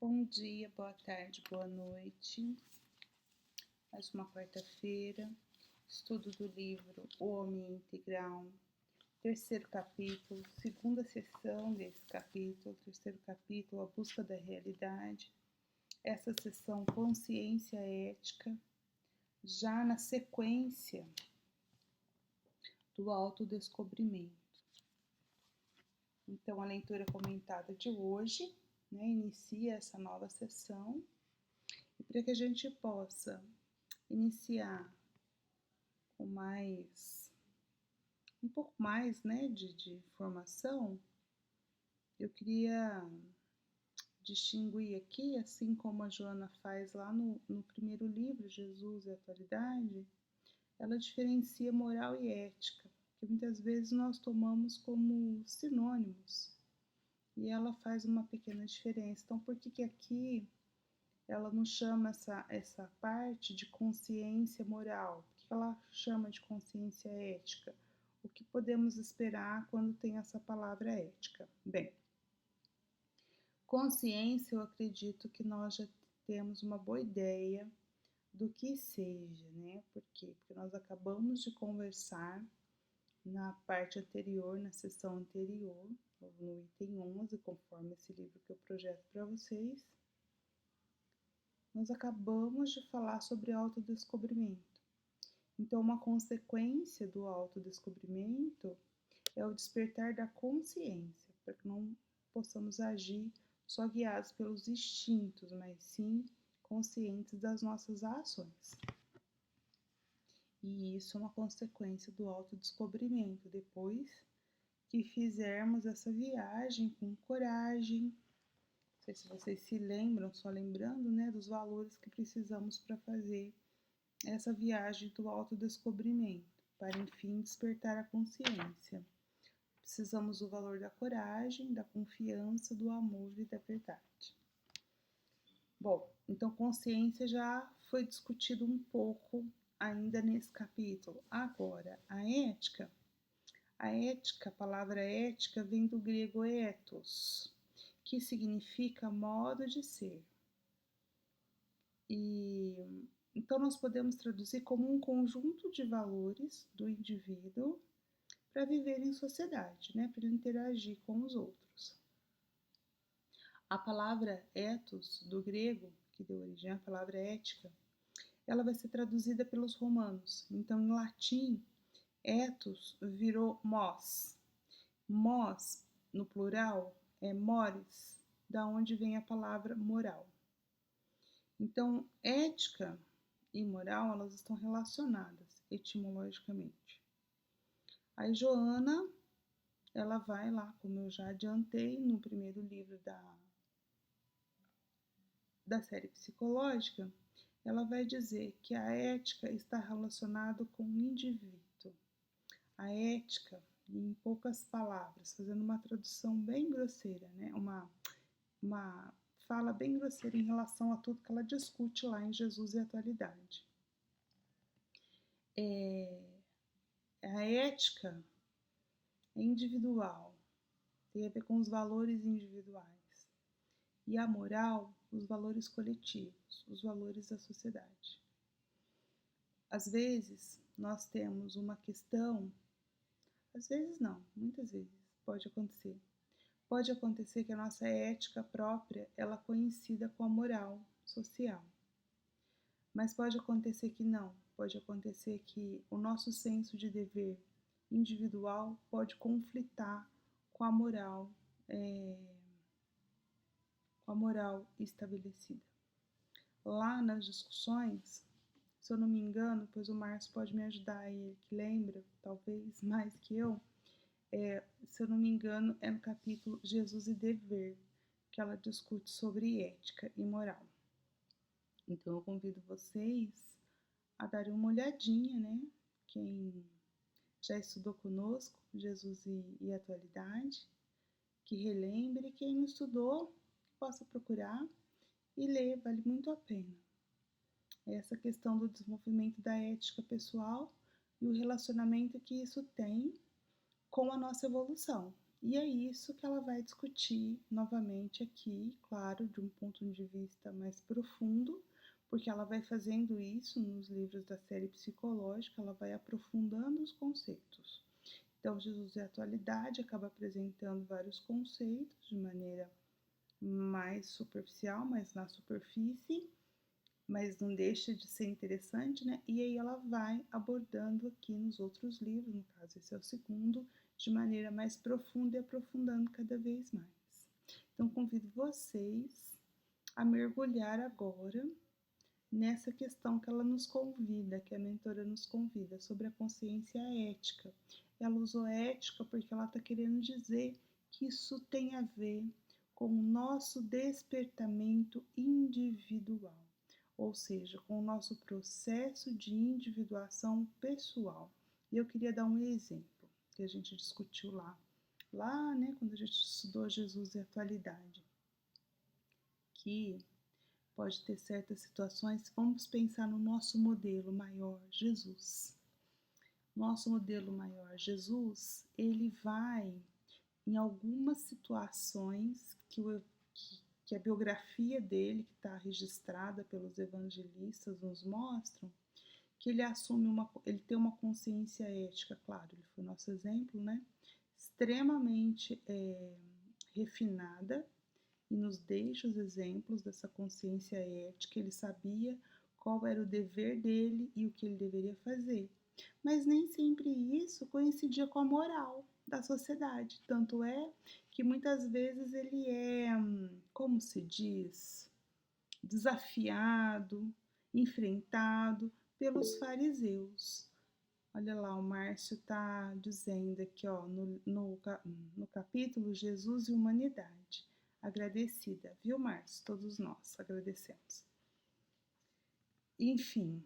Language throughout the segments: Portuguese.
Bom dia, boa tarde, boa noite. Mais uma quarta-feira, estudo do livro O Homem Integral, terceiro capítulo, segunda sessão desse capítulo, terceiro capítulo, A Busca da Realidade. Essa sessão, Consciência Ética, já na sequência do autodescobrimento. Então, a leitura comentada de hoje, inicia essa nova sessão, e para que a gente possa iniciar com um pouco mais de informação, eu queria distinguir aqui, assim como a Joana faz lá no primeiro livro, Jesus e a Atualidade, ela diferencia moral e ética, que muitas vezes nós tomamos como sinônimos, e ela faz uma pequena diferença. Então, por que aqui ela não chama essa parte de consciência moral? Por que ela chama de consciência ética? O que podemos esperar quando tem essa palavra ética? Bem, consciência, eu acredito que nós já temos uma boa ideia do que seja, né? Por quê? Porque nós acabamos de conversar na parte anterior, na sessão anterior, no item 11, conforme esse livro que eu projeto para vocês, nós acabamos de falar sobre autodescobrimento. Então, uma consequência do autodescobrimento é o despertar da consciência, para que não possamos agir só guiados pelos instintos, mas sim conscientes das nossas ações. E isso é uma consequência do autodescobrimento, depois que fizermos essa viagem com coragem. Não sei se vocês se lembram, só lembrando, dos valores que precisamos para fazer essa viagem do autodescobrimento, para enfim despertar a consciência. Precisamos do valor da coragem, da confiança, do amor e da verdade. Bom, então consciência já foi discutido um pouco ainda nesse capítulo. Agora, a ética, a palavra ética vem do grego ethos, que significa modo de ser. E então nós podemos traduzir como um conjunto de valores do indivíduo para viver em sociedade, para ele interagir com os outros. A palavra ethos, do grego, que deu origem à palavra ética, ela vai ser traduzida pelos romanos. Então, em latim, ethos virou mos. Mos, no plural, é mores, da onde vem a palavra moral. Então, ética e moral, elas estão relacionadas etimologicamente. A Joana, ela vai lá, como eu já adiantei no primeiro livro da série psicológica, ela vai dizer que a ética está relacionada com o indivíduo. A ética, em poucas palavras, fazendo uma tradução bem grosseira, uma fala bem grosseira em relação a tudo que ela discute lá em Jesus e a Atualidade. A ética é individual, tem a ver com os valores individuais. E a moral, os valores coletivos, os valores da sociedade. Às vezes, nós temos uma questão, às vezes não, muitas vezes pode acontecer. Pode acontecer que a nossa ética própria, ela coincida com a moral social. Mas pode acontecer que não, pode acontecer que o nosso senso de dever individual pode conflitar com a moral estabelecida. Lá nas discussões, se eu não me engano, pois o Márcio pode me ajudar, ele que lembra, talvez mais que eu, se eu não me engano, é no capítulo Jesus e Dever, que ela discute sobre ética e moral. Então eu convido vocês a darem uma olhadinha, quem já estudou conosco, Jesus e Atualidade, que relembre, quem não estudou, possa procurar e ler, vale muito a pena. Essa questão do desenvolvimento da ética pessoal e o relacionamento que isso tem com a nossa evolução, E é isso que ela vai discutir novamente aqui, claro, de um ponto de vista mais profundo, porque ela vai fazendo isso nos livros da série psicológica, ela vai aprofundando os conceitos. Então, Jesus e a Atualidade acaba apresentando vários conceitos de maneira mais superficial, mais na superfície, mas não deixa de ser interessante, né? E aí ela vai abordando aqui nos outros livros, no caso esse é o segundo, de maneira mais profunda e aprofundando cada vez mais. Então convido vocês a mergulhar agora nessa questão que ela nos convida, que a mentora nos convida, sobre a consciência ética. Ela usou ética porque ela está querendo dizer que isso tem a ver com o nosso despertamento individual, ou seja, com o nosso processo de individuação pessoal. E eu queria dar um exemplo que a gente discutiu lá, né, quando a gente estudou Jesus e a Atualidade, que pode ter certas situações, vamos pensar no nosso modelo maior, Jesus. Nosso modelo maior, Jesus, ele vai, em algumas situações que a biografia dele, que está registrada pelos evangelistas, nos mostram, que ele tem uma consciência ética, claro, ele foi nosso exemplo, né? Extremamente refinada, e nos deixa os exemplos dessa consciência ética. Ele sabia qual era o dever dele e o que ele deveria fazer. Mas nem sempre isso coincidia com a moral da sociedade. Tanto é que muitas vezes ele é, como se diz, desafiado, enfrentado pelos fariseus. Olha lá, o Márcio está dizendo aqui, ó, no capítulo Jesus e Humanidade. Agradecida, viu, Márcio? Todos nós agradecemos. Enfim,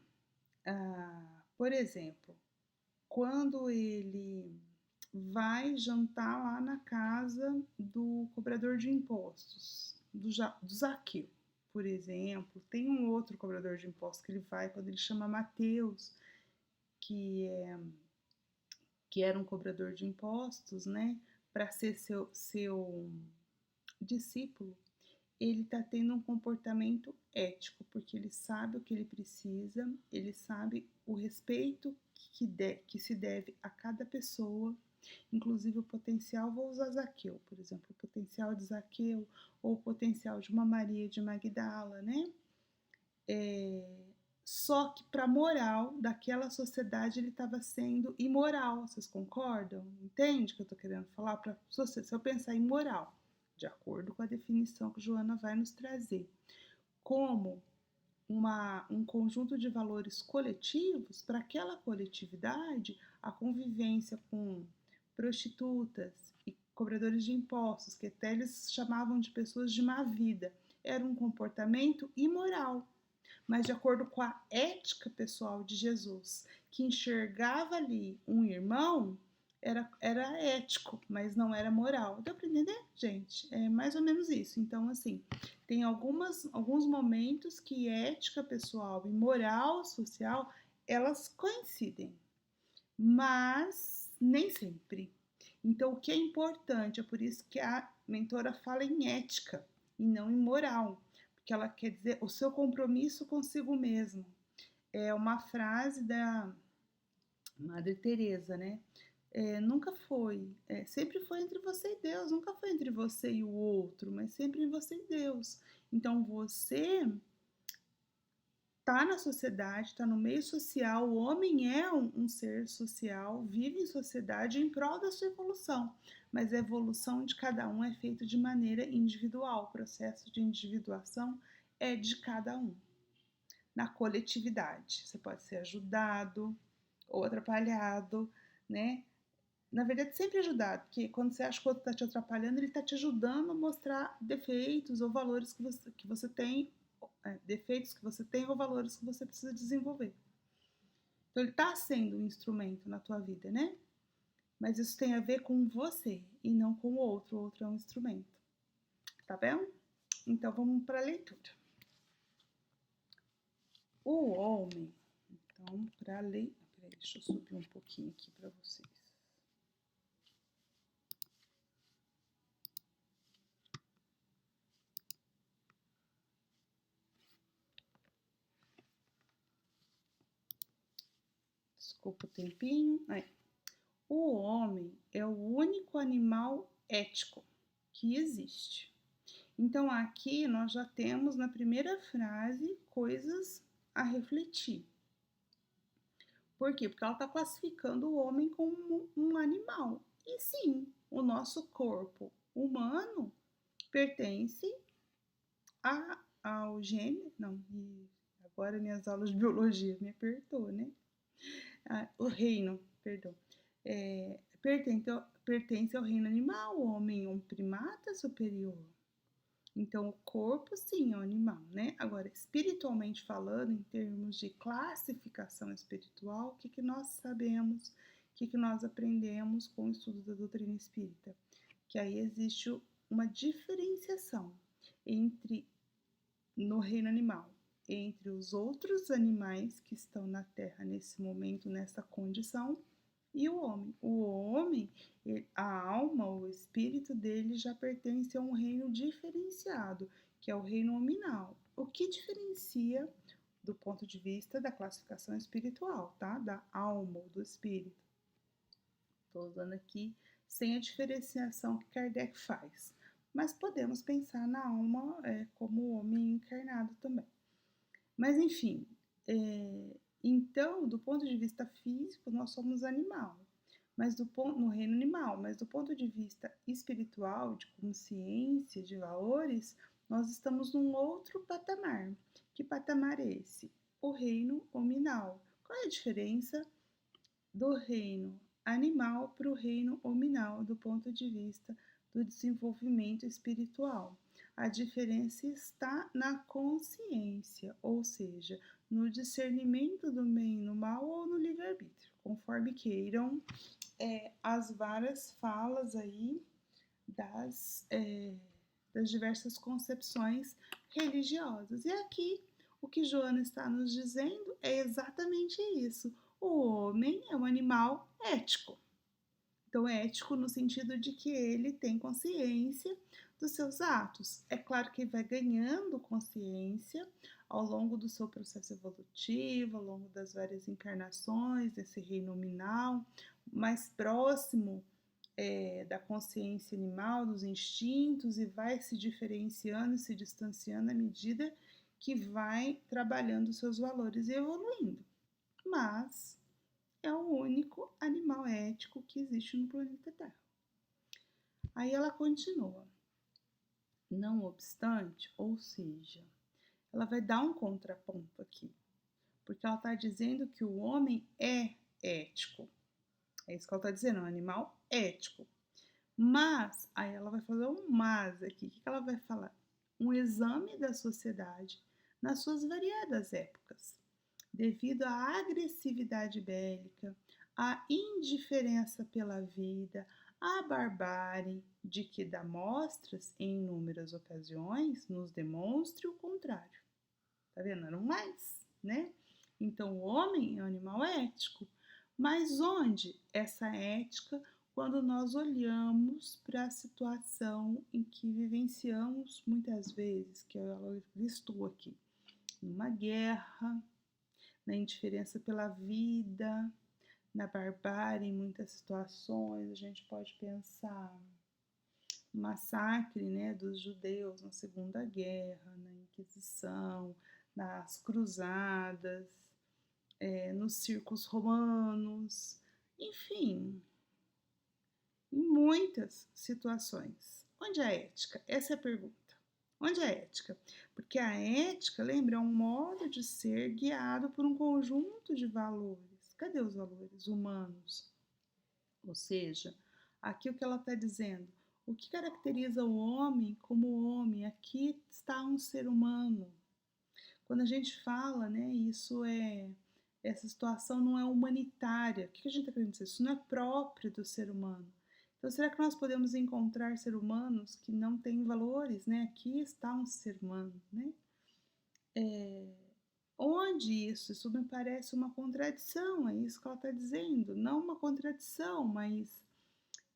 por exemplo, quando ele vai jantar lá na casa do cobrador de impostos, do Zaqueu, por exemplo. Tem um outro cobrador de impostos que ele vai quando ele chama Mateus, que era um cobrador de impostos, né, para ser seu discípulo. Ele está tendo um comportamento ético, porque ele sabe o que ele precisa, ele sabe o respeito que se deve a cada pessoa, inclusive o potencial, vou usar Zaqueu, por exemplo, o potencial de Zaqueu ou o potencial de uma Maria de Magdala, né? Só que para a moral daquela sociedade ele estava sendo imoral, vocês concordam? Entende o que eu estou querendo falar? Se eu pensar em moral, de acordo com a definição que Joana vai nos trazer, como um conjunto de valores coletivos, para aquela coletividade, a convivência com prostitutas e cobradores de impostos, que até eles chamavam de pessoas de má vida, era um comportamento imoral. Mas de acordo com a ética pessoal de Jesus, que enxergava ali um irmão, era ético, mas não era moral. Deu para entender, gente? É mais ou menos isso. Então, assim, tem alguns momentos que ética pessoal e moral social, elas coincidem, mas nem sempre. Então, o que é importante, é por isso que a mentora fala em ética e não em moral, porque ela quer dizer o seu compromisso consigo mesmo. É uma frase da Madre Teresa, né? Nunca foi, sempre foi entre você e Deus, nunca foi entre você e o outro, mas sempre em você e Deus. Então você tá na sociedade, está no meio social, o homem é um ser social, vive em sociedade em prol da sua evolução, mas a evolução de cada um é feita de maneira individual, o processo de individuação é de cada um. Na coletividade, você pode ser ajudado ou atrapalhado, né? Na verdade, sempre ajudado, porque quando você acha que o outro está te atrapalhando, ele está te ajudando a mostrar defeitos ou valores que você tem, defeitos que você tem ou valores que você precisa desenvolver. Então, ele está sendo um instrumento na tua vida, né? Mas isso tem a ver com você e não com o outro. O outro é um instrumento. Tá bem? Então, vamos para a leitura. O homem. Então, para ler. Peraí, deixa eu subir um pouquinho aqui para vocês. Desculpa o tempinho. Aí. O homem é o único animal ético que existe. Então, aqui nós já temos na primeira frase coisas a refletir. Por quê? Porque ela está classificando o homem como um animal. E sim, o nosso corpo humano pertence ao gênero. Não, agora minhas aulas de biologia me apertou, né? O reino, perdão. Pertence ao reino animal. O homem é um primata superior. Então, o corpo, sim, é um animal, né? Agora, espiritualmente falando, em termos de classificação espiritual, o que nós sabemos, o que nós aprendemos com o estudo da doutrina espírita? Que aí existe uma diferenciação no reino animal, entre os outros animais que estão na Terra nesse momento, nessa condição, e o homem. O homem, a alma, o espírito dele já pertence a um reino diferenciado, que é o reino nominal. O que diferencia do ponto de vista da classificação espiritual, tá? Da alma ou do espírito. Estou usando aqui sem a diferenciação que Kardec faz. Mas podemos pensar na alma como homem encarnado também. Mas enfim, então, do ponto de vista físico, nós somos animal, no reino animal, mas do ponto de vista espiritual, de consciência, de valores, nós estamos num outro patamar. Que patamar é esse? O reino hominal. Qual é a diferença do reino animal para o reino hominal do ponto de vista do desenvolvimento espiritual? A diferença está na consciência, ou seja, no discernimento do bem e do mal ou no livre-arbítrio, conforme queiram as várias falas aí das diversas concepções religiosas. E aqui o que Joana está nos dizendo é exatamente isso. O homem é um animal ético. Então, é ético no sentido de que ele tem consciência dos seus atos. É claro que ele vai ganhando consciência ao longo do seu processo evolutivo, ao longo das várias encarnações, desse reino nominal, mais próximo da consciência animal, dos instintos, e vai se diferenciando e se distanciando à medida que vai trabalhando os seus valores e evoluindo. Mas é o único animal ético que existe no planeta Terra. Aí ela continua. Não obstante, ou seja, ela vai dar um contraponto aqui, porque ela está dizendo que o homem é ético. É isso que ela está dizendo, é um animal ético. Mas, aí ela vai fazer um mas aqui. O que ela vai falar? Um exame da sociedade nas suas variadas épocas, devido à agressividade bélica, à indiferença pela vida, à barbárie, de que dá mostras em inúmeras ocasiões, nos demonstre o contrário. Tá vendo? Era um mais, né? Então, o homem é um animal ético. Mas onde essa ética, quando nós olhamos para a situação em que vivenciamos muitas vezes, que ela listou aqui, numa guerra, na indiferença pela vida, na barbárie em muitas situações, a gente pode pensar no massacre, né, dos judeus na Segunda Guerra, na Inquisição, nas cruzadas, nos circos romanos, enfim, em muitas situações. Onde é a ética? Essa é a pergunta. Onde é a ética? Porque a ética, lembra, é um modo de ser guiado por um conjunto de valores. Cadê os valores humanos? Ou seja, aqui o que ela está dizendo, o que caracteriza o homem como homem? Aqui está um ser humano. Quando a gente fala, né, essa situação não é humanitária. O que a gente está querendo dizer? Isso não é próprio do ser humano. Então, será que nós podemos encontrar seres humanos que não têm valores, né? Aqui está um ser humano, né? Onde isso? Isso me parece uma contradição, é isso que ela está dizendo. Não uma contradição, mas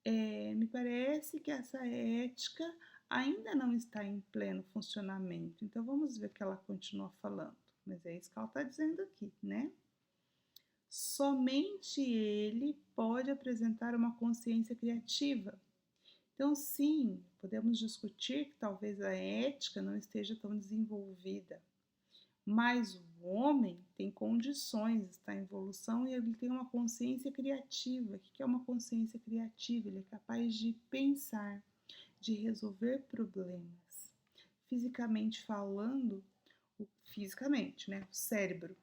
me parece que essa ética ainda não está em pleno funcionamento. Então, vamos ver o que ela continua falando. Mas é isso que ela está dizendo aqui, né? Somente ele pode apresentar uma consciência criativa. Então, sim, podemos discutir que talvez a ética não esteja tão desenvolvida, mas o homem tem condições, está em evolução e ele tem uma consciência criativa. O que é uma consciência criativa? Ele é capaz de pensar, de resolver problemas. Fisicamente falando, fisicamente, né? O cérebro.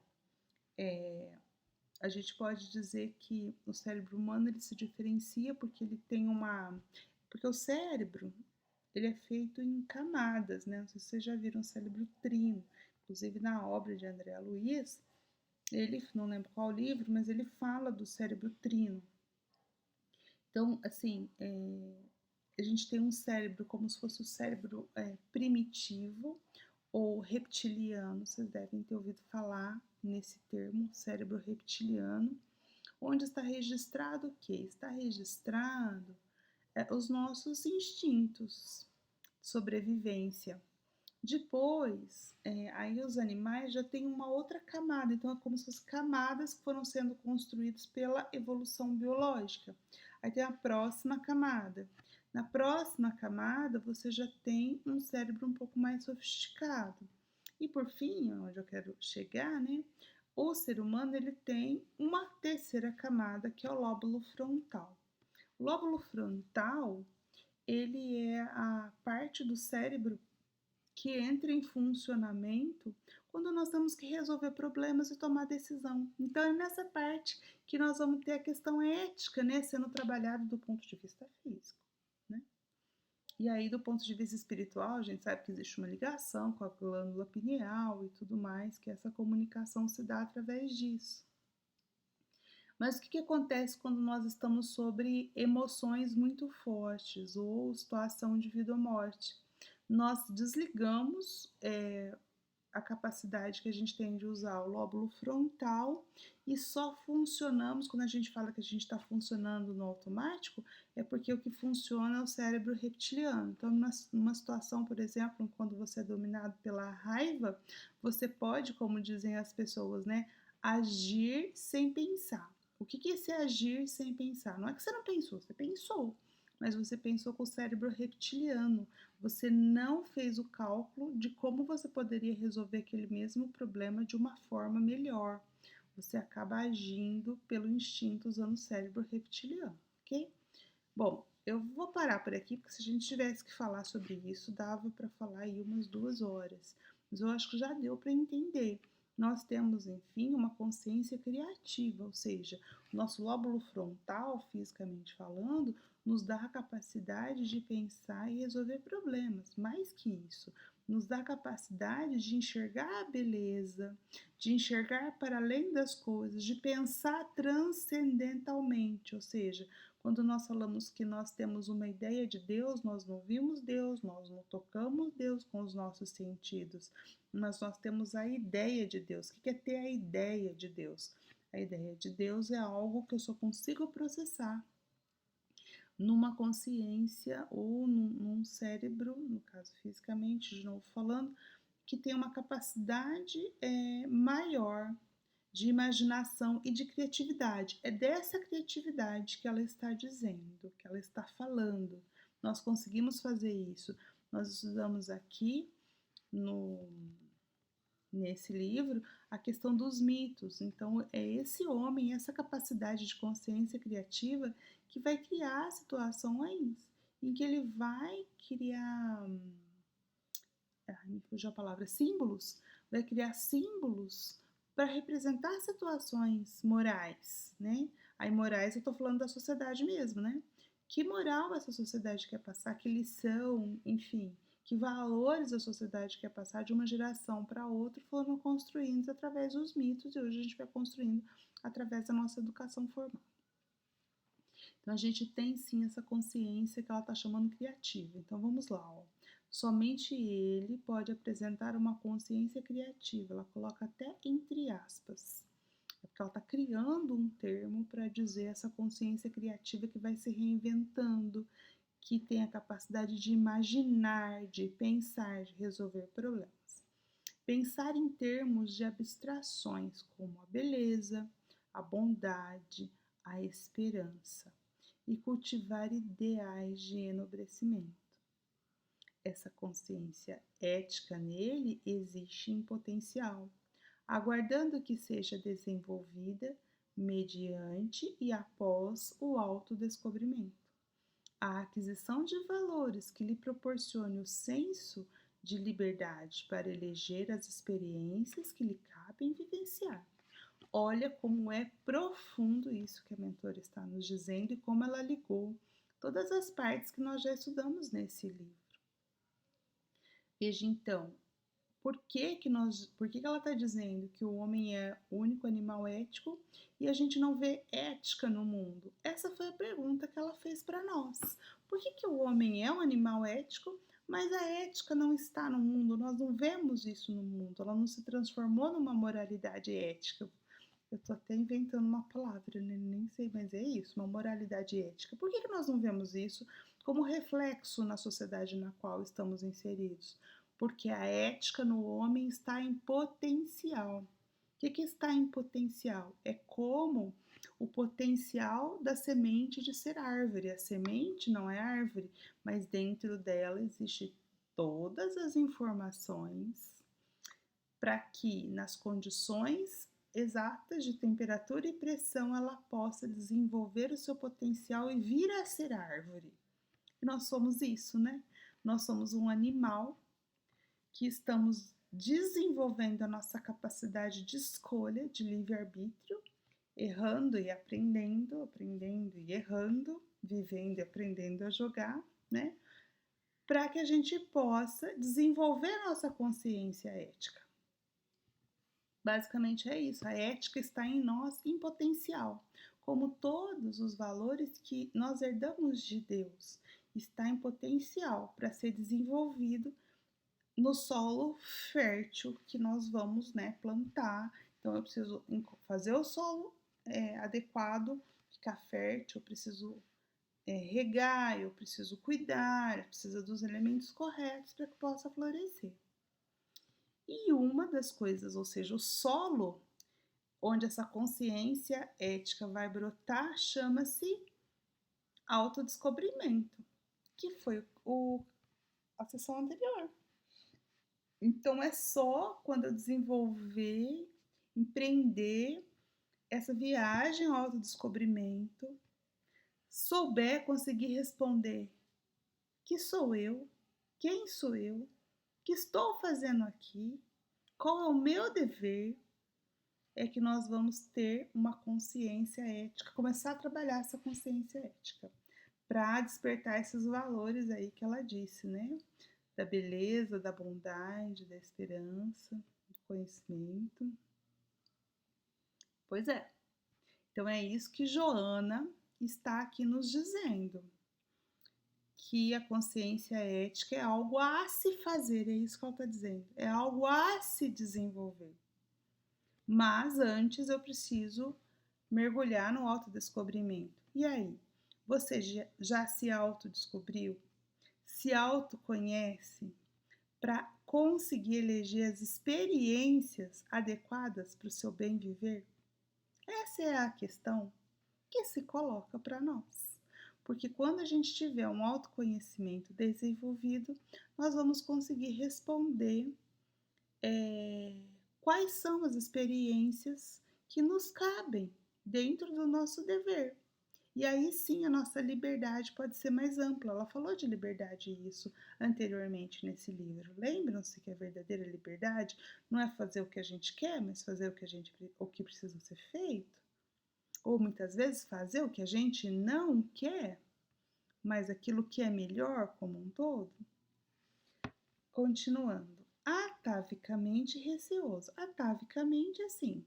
A gente pode dizer que o cérebro humano ele se diferencia porque ele tem uma. Porque o cérebro ele é feito em camadas, né? Não sei se vocês já viram o cérebro trino. Inclusive na obra de André Luiz, ele, não lembro qual livro, mas ele fala do cérebro trino. Então, assim, a gente tem um cérebro como se fosse o cérebro primitivo ou reptiliano, vocês devem ter ouvido falar nesse termo, cérebro reptiliano, onde está registrado o quê? Está registrado os nossos instintos de sobrevivência. Depois, aí os animais já têm uma outra camada, então é como se fossem camadas que foram sendo construídas pela evolução biológica. Aí tem a próxima camada. Na próxima camada, você já tem um cérebro um pouco mais sofisticado. E por fim, onde eu quero chegar, né? O ser humano ele tem uma terceira camada que é o lóbulo frontal. O lóbulo frontal ele é a parte do cérebro que entra em funcionamento quando nós temos que resolver problemas e tomar decisão. Então é nessa parte que nós vamos ter a questão ética, né, sendo trabalhada do ponto de vista físico, né? E aí do ponto de vista espiritual, a gente sabe que existe uma ligação com a glândula pineal e tudo mais, que essa comunicação se dá através disso. Mas o que acontece quando nós estamos sobre emoções muito fortes ou situação de vida ou morte? Nós desligamos a capacidade que a gente tem de usar o lóbulo frontal e só funcionamos, quando a gente fala que a gente está funcionando no automático, é porque o que funciona é o cérebro reptiliano. Então, numa situação, por exemplo, quando você é dominado pela raiva, você pode, como dizem as pessoas, né, agir sem pensar. O que é esse agir sem pensar? Não é que você não pensou, você pensou, mas você pensou com o cérebro reptiliano. Você não fez o cálculo de como você poderia resolver aquele mesmo problema de uma forma melhor. Você acaba agindo pelo instinto usando o cérebro reptiliano, ok? Bom, eu vou parar por aqui, porque se a gente tivesse que falar sobre isso, dava para falar aí umas 2 horas. Mas eu acho que já deu para entender. Nós temos, enfim, uma consciência criativa, ou seja, o nosso lóbulo frontal, fisicamente falando, nos dá a capacidade de pensar e resolver problemas. Mais que isso, nos dá a capacidade de enxergar a beleza, de enxergar para além das coisas, de pensar transcendentalmente, ou seja, quando nós falamos que nós temos uma ideia de Deus, nós não vimos Deus, nós não tocamos Deus com os nossos sentidos, mas nós temos a ideia de Deus. O que é ter a ideia de Deus? A ideia de Deus é algo que eu só consigo processar numa consciência ou num cérebro, no caso fisicamente, de novo falando, que tem uma capacidade maior de imaginação e de criatividade. É dessa criatividade que ela está dizendo, que ela está falando. Nós conseguimos fazer isso. Nós estudamos aqui nesse livro a questão dos mitos. Então, é esse homem, essa capacidade de consciência criativa que vai criar situações em que ele vai criar, me fugiu a palavra, símbolos, vai criar símbolos para representar situações morais, né? Aí morais eu estou falando da sociedade mesmo, né? Que moral essa sociedade quer passar, que lição, enfim, que valores a sociedade quer passar de uma geração para outra foram construídos através dos mitos e hoje a gente vai construindo através da nossa educação formal. Então a gente tem sim essa consciência que ela está chamando criativa. Então vamos lá, ó. Somente ele pode apresentar uma consciência criativa. Ela coloca até entre aspas. É porque ela está criando um termo para dizer essa consciência criativa que vai se reinventando, que tem a capacidade de imaginar, de pensar, de resolver problemas. Pensar em termos de abstrações como a beleza, a bondade, a esperança e cultivar ideais de enobrecimento. Essa consciência ética nele existe em potencial, aguardando que seja desenvolvida mediante e após o autodescobrimento. A aquisição de valores que lhe proporcione o senso de liberdade para eleger as experiências que lhe cabem vivenciar. Olha como é profundo isso que a mentora está nos dizendo e como ela ligou todas as partes que nós já estudamos nesse livro. Veja então, por que ela está dizendo que o homem é o único animal ético e a gente não vê ética no mundo? Essa foi a pergunta que ela fez para nós. Por que o homem é um animal ético, mas a ética não está no mundo? Nós não vemos isso no mundo, ela não se transformou numa moralidade ética. Eu estou até inventando uma palavra, né? Nem sei, mas é isso, uma moralidade ética. Por que nós não vemos isso como reflexo na sociedade na qual estamos inseridos? Porque a ética no homem está em potencial. O que está em potencial? É como o potencial da semente de ser árvore. A semente não é árvore, mas dentro dela existe todas as informações para que nas condições exatas de temperatura e pressão ela possa desenvolver o seu potencial e vir a ser árvore. E nós somos isso, né? Nós somos um animal que estamos desenvolvendo a nossa capacidade de escolha, de livre-arbítrio, errando e aprendendo, aprendendo e errando, vivendo e aprendendo a jogar, né? Para que a gente possa desenvolver a nossa consciência ética. Basicamente é isso, a ética está em nós em potencial, como todos os valores que nós herdamos de Deus, está em potencial para ser desenvolvido no solo fértil que nós vamos, né, plantar. Então eu preciso fazer o solo adequado, ficar fértil, eu preciso regar, eu preciso cuidar, eu preciso dos elementos corretos para que possa florescer. E uma das coisas, ou seja, o solo onde essa consciência ética vai brotar, chama-se autodescobrimento, que foi a sessão anterior. Então é só quando eu desenvolver, empreender essa viagem ao autodescobrimento, souber conseguir responder: que sou eu? Quem sou eu? O que estou fazendo aqui? Qual é o meu dever? É que nós vamos ter uma consciência ética, começar a trabalhar essa consciência ética, para despertar esses valores aí que ela disse, né? Da beleza, da bondade, da esperança, do conhecimento. Pois é. Então é isso que Joana está aqui nos dizendo. Que a consciência ética é algo a se fazer, é isso que ela está dizendo. É algo a se desenvolver. Mas antes eu preciso mergulhar no autodescobrimento. E aí? Você já se autodescobriu? Se autoconhece para conseguir eleger as experiências adequadas para o seu bem viver? Essa é a questão que se coloca para nós. Porque quando a gente tiver um autoconhecimento desenvolvido, nós vamos conseguir responder quais são as experiências que nos cabem dentro do nosso dever. E aí sim a nossa liberdade pode ser mais ampla. Ela falou de liberdade isso anteriormente nesse livro. Lembram-se que a verdadeira liberdade não é fazer o que a gente quer, mas fazer o que precisa ser feito? Ou muitas vezes fazer o que a gente não quer, mas aquilo que é melhor como um todo? Continuando. Atavicamente receoso. Atavicamente, assim,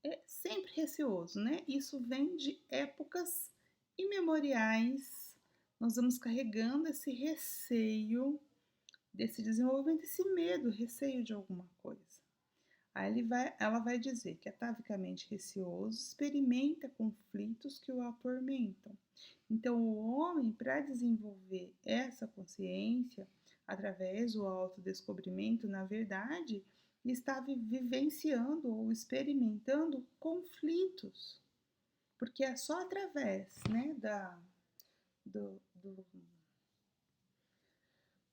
é sempre receoso, né? Isso vem de épocas imemoriais. Nós vamos carregando esse receio desse desenvolvimento, esse medo, receio de alguma coisa. Aí ela vai dizer que atavicamente receoso experimenta conflitos que o atormentam. Então, o homem, para desenvolver essa consciência, através do autodescobrimento, na verdade, está vivenciando ou experimentando conflitos, porque é só através, né, do, do,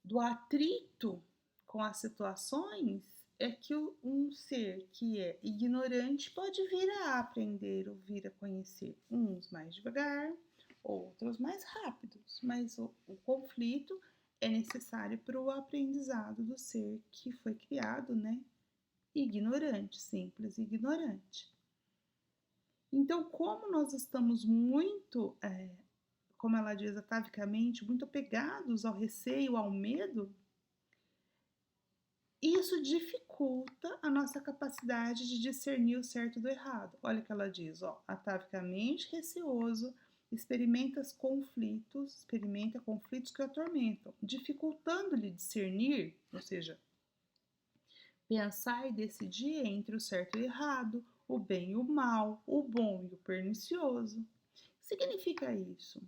do atrito com as situações é que um ser que é ignorante pode vir a aprender ou vir a conhecer, uns mais devagar, outros mais rápidos, mas o conflito é necessário para o aprendizado do ser que foi criado, né? Ignorante, simples ignorante. Então, como nós estamos muito, como ela diz atavicamente, muito apegados ao receio, ao medo, isso dificulta a nossa capacidade de discernir o certo do errado. Olha o que ela diz, ó, atavicamente receoso, experimenta conflitos que o atormentam, dificultando-lhe discernir, ou seja, pensar e decidir entre o certo e o errado, o bem e o mal, o bom e o pernicioso. O que significa isso?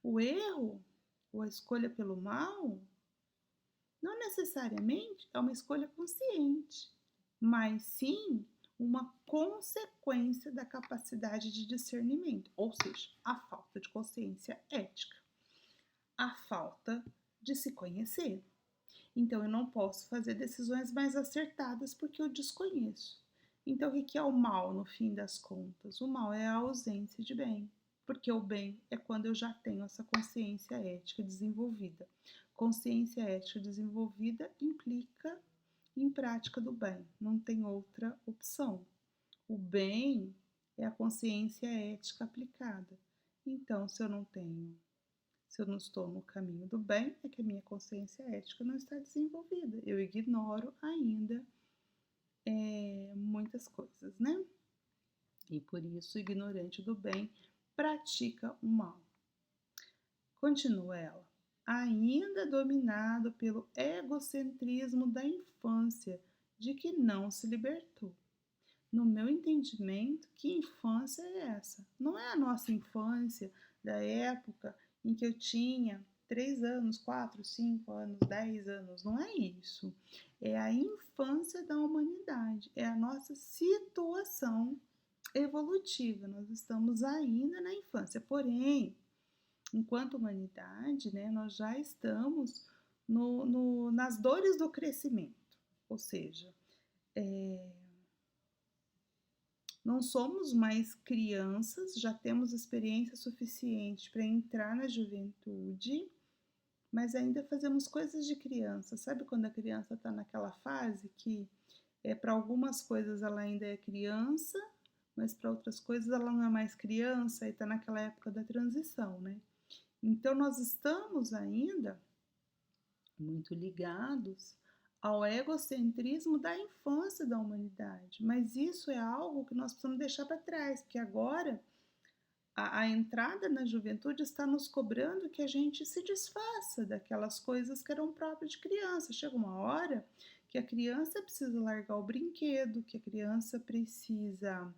O erro, ou a escolha pelo mal, não necessariamente é uma escolha consciente, mas sim uma consequência da capacidade de discernimento, ou seja, a falta de consciência ética, a falta de se conhecer. Então, eu não posso fazer decisões mais acertadas porque eu desconheço. Então, o que é o mal no fim das contas? O mal é a ausência de bem, porque o bem é quando eu já tenho essa consciência ética desenvolvida. Consciência ética desenvolvida implica em prática do bem, não tem outra opção. O bem é a consciência ética aplicada. Então, se eu não estou no caminho do bem, é que a minha consciência ética não está desenvolvida. Eu ignoro ainda muitas coisas, né? E por isso, o ignorante do bem pratica o mal. Continua ela. Ainda dominado pelo egocentrismo da infância, de que não se libertou. No meu entendimento, que infância é essa? Não é a nossa infância da época em que eu tinha 3 anos, 4, 5 anos, 10 anos. Não é isso. É a infância da humanidade, é a nossa situação evolutiva. Nós estamos ainda na infância, porém, enquanto humanidade, né, nós já estamos nas dores do crescimento, ou seja, não somos mais crianças, já temos experiência suficiente para entrar na juventude, mas ainda fazemos coisas de criança. Sabe quando a criança está naquela fase que para algumas coisas ela ainda é criança, mas para outras coisas ela não é mais criança e está naquela época da transição, né? Então nós estamos ainda muito ligados ao egocentrismo da infância da humanidade, mas isso é algo que nós precisamos deixar para trás, porque agora a entrada na juventude está nos cobrando que a gente se desfaça daquelas coisas que eram próprias de criança. Chega uma hora que a criança precisa largar o brinquedo, que a criança precisa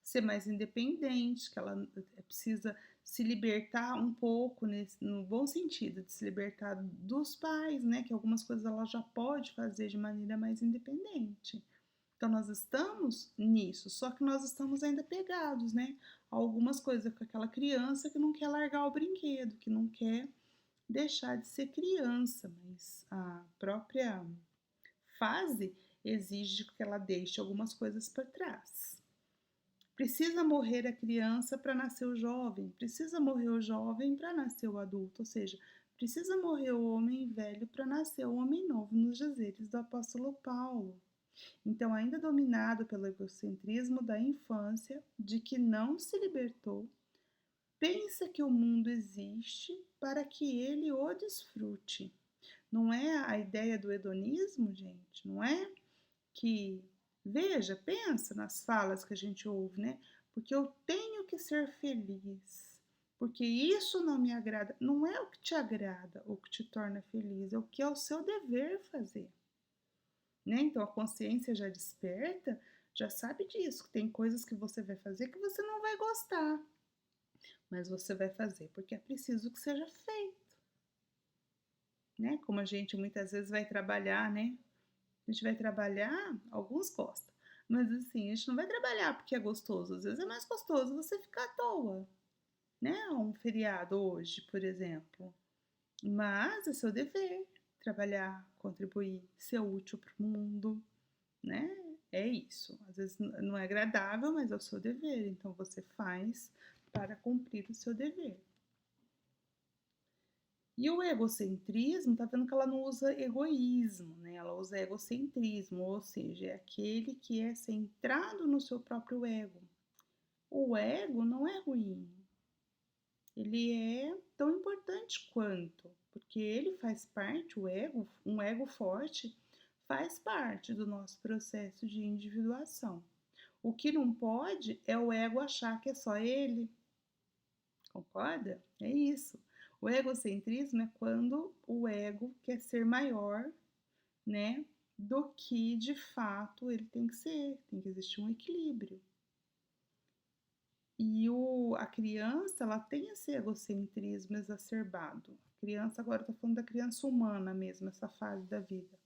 ser mais independente, que ela precisa se libertar um pouco, no bom sentido, de se libertar dos pais, né? Que algumas coisas ela já pode fazer de maneira mais independente. Então, nós estamos nisso, só que nós estamos ainda pegados, né? Algumas coisas com aquela criança que não quer largar o brinquedo, que não quer deixar de ser criança, mas a própria fase exige que ela deixe algumas coisas para trás. Precisa morrer a criança para nascer o jovem, precisa morrer o jovem para nascer o adulto, ou seja, precisa morrer o homem velho para nascer o homem novo, nos dizeres do apóstolo Paulo. Então, ainda dominado pelo egocentrismo da infância, de que não se libertou, pensa que o mundo existe para que ele o desfrute. Não é a ideia do hedonismo, gente? Não é que, veja, pensa nas falas que a gente ouve, né? Porque eu tenho que ser feliz, porque isso não me agrada. Não é o que te agrada ou que te torna feliz, é o que é o seu dever fazer. Né? Então a consciência já desperta, já sabe disso, que tem coisas que você vai fazer que você não vai gostar, mas você vai fazer porque é preciso que seja feito, né? Como a gente muitas vezes vai trabalhar, né? A gente vai trabalhar, alguns gostam, mas assim, a gente não vai trabalhar porque é gostoso. Às vezes é mais gostoso você ficar à toa, né? Um feriado hoje, por exemplo. Mas é seu dever trabalhar, contribuir, ser útil para o mundo, né? É isso. Às vezes não é agradável, mas é o seu dever. Então você faz para cumprir o seu dever. E o egocentrismo, tá vendo que ela não usa egoísmo, né? Ela usa egocentrismo, ou seja, é aquele que é centrado no seu próprio ego. O ego não é ruim, ele é tão importante quanto, porque ele faz parte, o ego, um ego forte, faz parte do nosso processo de individuação. O que não pode é o ego achar que é só ele, concorda? É isso. O egocentrismo é quando o ego quer ser maior, né, do que de fato ele tem que ser, tem que existir um equilíbrio. E a criança, ela tem esse egocentrismo exacerbado. A criança, agora eu tô falando da criança humana mesmo, essa fase da vida.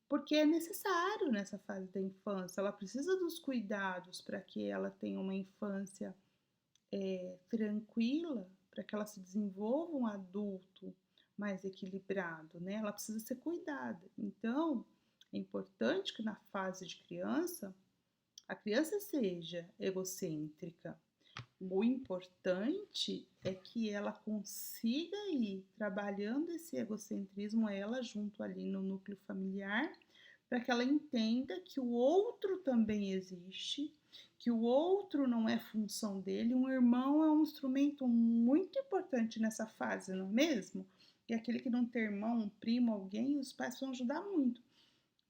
Porque é necessário nessa fase da infância, ela precisa dos cuidados para que ela tenha uma infância tranquila, para que ela se desenvolva um adulto mais equilibrado, né? Ela precisa ser cuidada. Então, é importante que na fase de criança, a criança seja egocêntrica. O importante é que ela consiga ir trabalhando esse egocentrismo, ela junto ali no núcleo familiar, para que ela entenda que o outro também existe, que o outro não é função dele. Um irmão é um instrumento muito importante nessa fase, não é mesmo? E aquele que não tem irmão, um primo, alguém, os pais vão ajudar muito.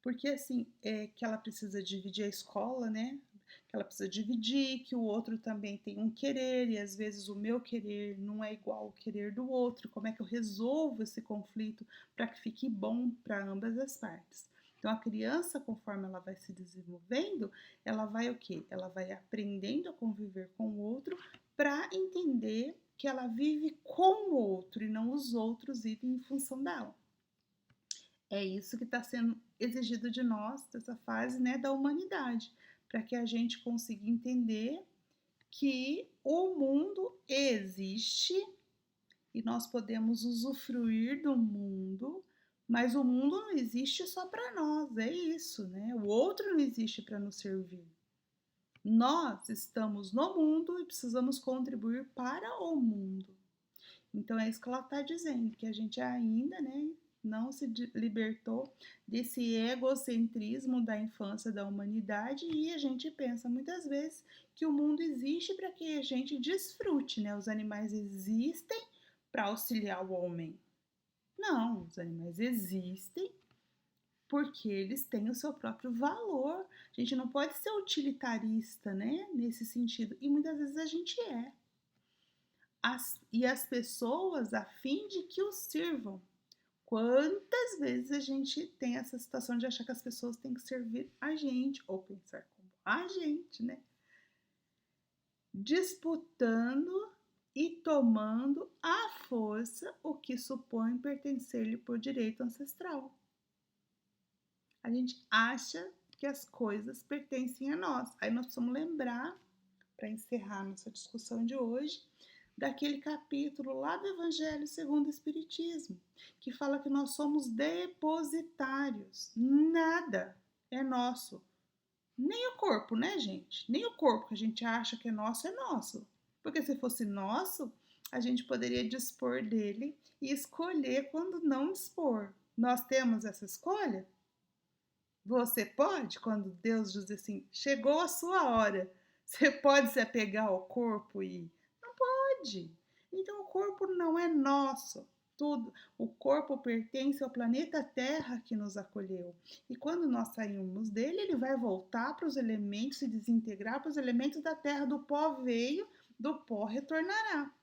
Porque assim, é que ela precisa dividir a escola, né? Que ela precisa dividir, que o outro também tem um querer, e às vezes o meu querer não é igual ao querer do outro. Como é que eu resolvo esse conflito para que fique bom para ambas as partes? Então a criança, conforme ela vai se desenvolvendo, ela vai o quê? Ela vai aprendendo a conviver com o outro para entender que ela vive com o outro e não os outros vivem em função dela. É isso que está sendo exigido de nós, dessa fase, né, da humanidade, para que a gente consiga entender que o mundo existe e nós podemos usufruir do mundo, mas o mundo não existe só para nós, é isso, né? O outro não existe para nos servir. Nós estamos no mundo e precisamos contribuir para o mundo. Então é isso que ela está dizendo, que a gente ainda, né, não se libertou desse egocentrismo da infância da humanidade e a gente pensa muitas vezes que o mundo existe para que a gente desfrute, né? Os animais existem para auxiliar o homem. Não, os animais existem porque eles têm o seu próprio valor. A gente não pode ser utilitarista, né, nesse sentido. E muitas vezes a gente é. E as pessoas a fim de que os sirvam. Quantas vezes a gente tem essa situação de achar que as pessoas têm que servir a gente, ou pensar como a gente, né? Disputando e tomando à força o que supõe pertencer-lhe por direito ancestral. A gente acha que as coisas pertencem a nós. Aí nós precisamos lembrar, para encerrar nossa discussão de hoje, daquele capítulo lá do Evangelho segundo o Espiritismo, que fala que nós somos depositários. Nada é nosso. Nem o corpo, né, gente? Nem o corpo que a gente acha que é nosso. Porque se fosse nosso, a gente poderia dispor dele e escolher quando não dispor. Nós temos essa escolha? Você pode, quando Deus diz assim, chegou a sua hora, você pode se apegar ao corpo e não pode. Então o corpo não é nosso. Tudo, o corpo pertence ao planeta Terra que nos acolheu. E quando nós saímos dele, ele vai voltar para os elementos, se desintegrar para os elementos da Terra. Do pó veio, do pó retornará.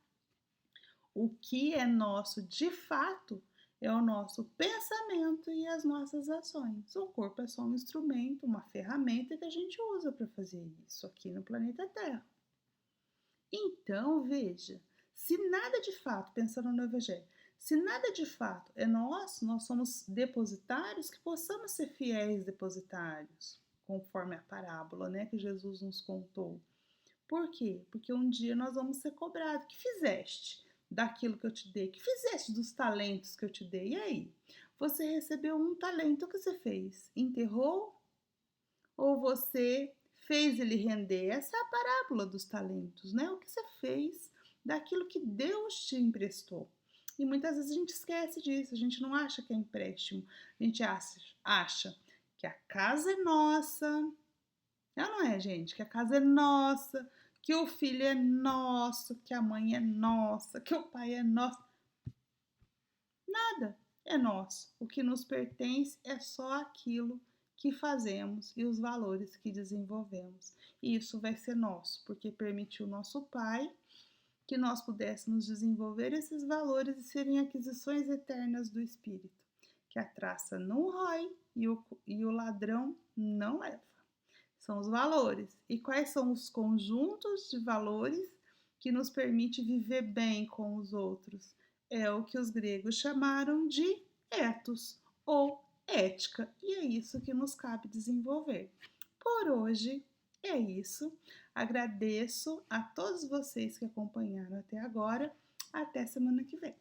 O que é nosso de fato é o nosso pensamento e as nossas ações. O corpo é só um instrumento, uma ferramenta que a gente usa para fazer isso aqui no planeta Terra. Então, veja, se nada de fato, pensando no Evangelho, Se nada de fato é nosso, nós somos depositários, que possamos ser fiéis depositários, conforme a parábola, né, que Jesus nos contou. Por quê? Porque um dia nós vamos ser cobrados. O que fizeste daquilo que eu te dei? O que fizeste dos talentos que eu te dei? E aí? Você recebeu um talento, o que você fez? Enterrou? Ou você fez ele render? Essa é a parábola dos talentos, né? O que você fez daquilo que Deus te emprestou. E muitas vezes a gente esquece disso, a gente não acha que é empréstimo, a gente acha que a casa é nossa. Não é, gente? Que a casa é nossa, que o filho é nosso, que a mãe é nossa, que o pai é nosso. Nada é nosso. O que nos pertence é só aquilo que fazemos e os valores que desenvolvemos. E isso vai ser nosso, porque permitiu nosso Pai que nós pudéssemos desenvolver esses valores e serem aquisições eternas do Espírito, que a traça não rói e o ladrão não leva. São os valores. E quais são os conjuntos de valores que nos permite viver bem com os outros? É o que os gregos chamaram de ethos ou ética, e é isso que nos cabe desenvolver. Por hoje é isso. Agradeço a todos vocês que acompanharam até agora. Até semana que vem.